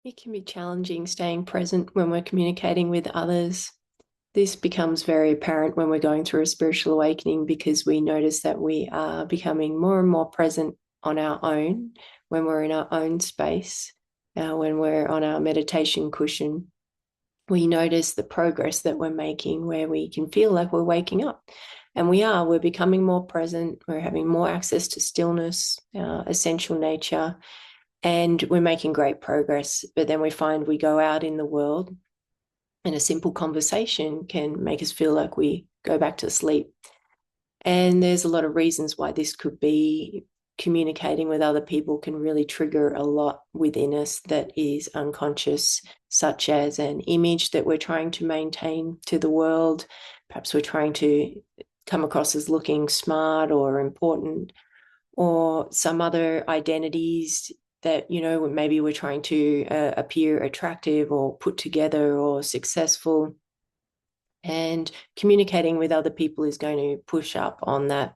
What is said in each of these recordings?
It can be challenging staying present when we're communicating with others. This becomes very apparent when we're going through a spiritual awakening because we notice that we are becoming more and more present on our own when we're in our own space, when we're on our meditation cushion. We notice the progress that we're making where we can feel like we're waking up. And we're becoming more present, we're having more access to stillness, essential nature, and we're making great progress. But then we find we go out in the world and a simple conversation can make us feel like we go back to sleep. And there's a lot of reasons why this could be. Communicating with other people can really trigger a lot within us that is unconscious, such as an image that we're trying to maintain to the world. Perhaps we're trying to come across as looking smart or important, or some other identities that, maybe we're trying to appear attractive or put together or successful. And communicating with other people is going to push up on that.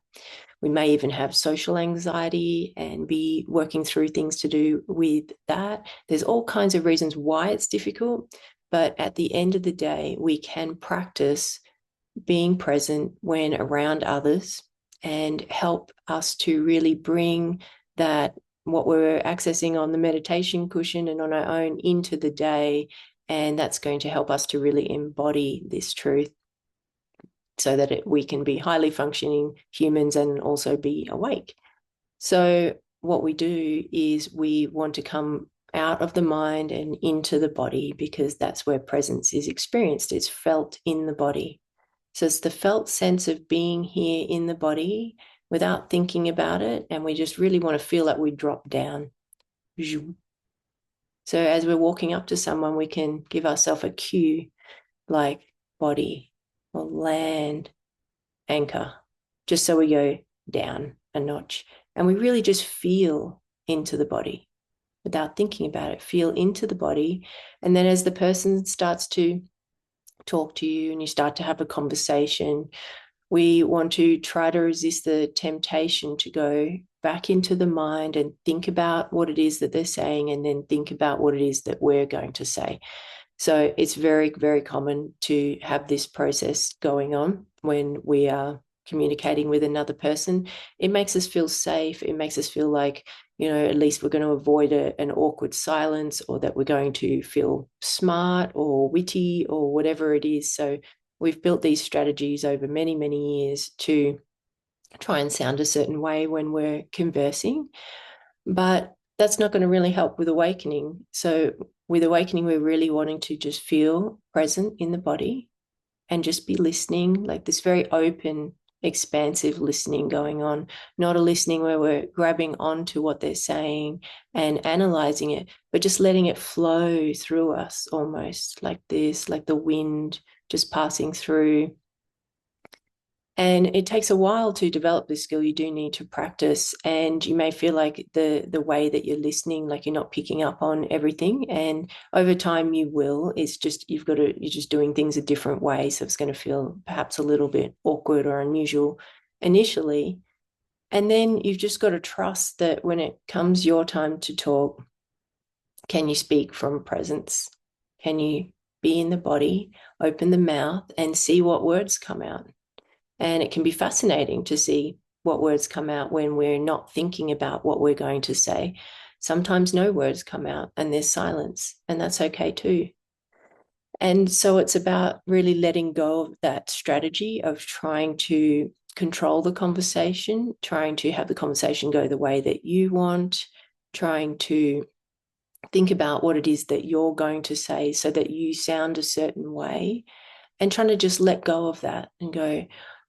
We may even have social anxiety and be working through things to do with that. There's all kinds of reasons why it's difficult, but at the end of the day, we can practice being present when around others and help us to really bring that, what we're accessing on the meditation cushion and on our own, into the day. And that's going to help us to really embody this truth so that we can be highly functioning humans and also be awake. So what we do is we want to come out of the mind and into the body, because that's where presence is experienced. It's felt in the body. So it's the felt sense of being here in the body without thinking about it. And we just really want to feel like we drop down. So as we're walking up to someone, we can give ourselves a cue like body or land, anchor, just so we go down a notch. And we really just feel into the body without thinking about it. Feel into the body. And then as the person starts to talk to you and you start to have a conversation, we want to try to resist the temptation to go back into the mind and think about what it is that they're saying, and then think about what it is that we're going to say. So it's very, very common to have this process going on when we are communicating with another person. It makes us feel safe. It makes us feel like, at least we're going to avoid an awkward silence, or that we're going to feel smart or witty or whatever it is. So we've built these strategies over many, many years to try and sound a certain way when we're conversing. But that's not going to really help with awakening. So with awakening, we're really wanting to just feel present in the body and just be listening, like this very open, expansive listening going on, not a listening where we're grabbing onto what they're saying and analyzing it, but just letting it flow through us, almost like this, like the wind just passing through. And it takes a while to develop this skill. You do need to practice, and you may feel like the way that you're listening, like you're not picking up on everything. And over time you will. It's just you're just doing things a different way. So it's going to feel perhaps a little bit awkward or unusual initially. And then you've just got to trust that when it comes your time to talk, can you speak from presence? Can you be in the body, open the mouth, and see what words come out? And it can be fascinating to see what words come out when we're not thinking about what we're going to say. Sometimes no words come out and there's silence, and that's okay too. And so it's about really letting go of that strategy of trying to control the conversation, trying to have the conversation go the way that you want, trying to think about what it is that you're going to say so that you sound a certain way, and trying to just let go of that and go,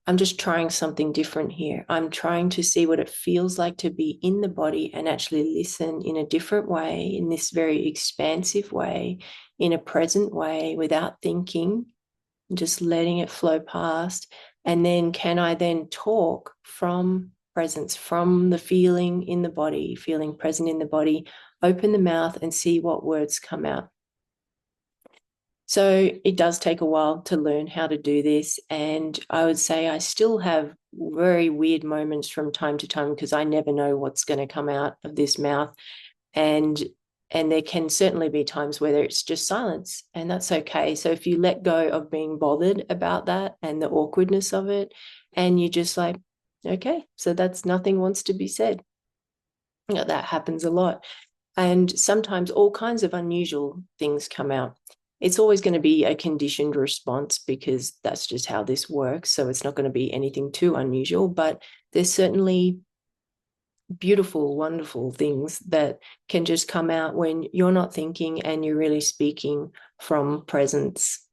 I'm just trying something different here. I'm trying to see what it feels like to be in the body and actually listen in a different way, in this very expansive way, in a present way, without thinking, just letting it flow past. And then can I then talk from presence, from the feeling in the body, feeling present in the body, open the mouth and see what words come out. So it does take a while to learn how to do this. And I would say I still have very weird moments from time to time because I never know what's going to come out of this mouth. And And there can certainly be times where it's just silence, and that's okay. So if you let go of being bothered about that and the awkwardness of it, and you just like, okay, so that's nothing wants to be said. You know, that happens a lot. And sometimes all kinds of unusual things come out. It's always going to be a conditioned response because that's just how this works. So it's not going to be anything too unusual, but there's certainly beautiful, wonderful things that can just come out when you're not thinking and you're really speaking from presence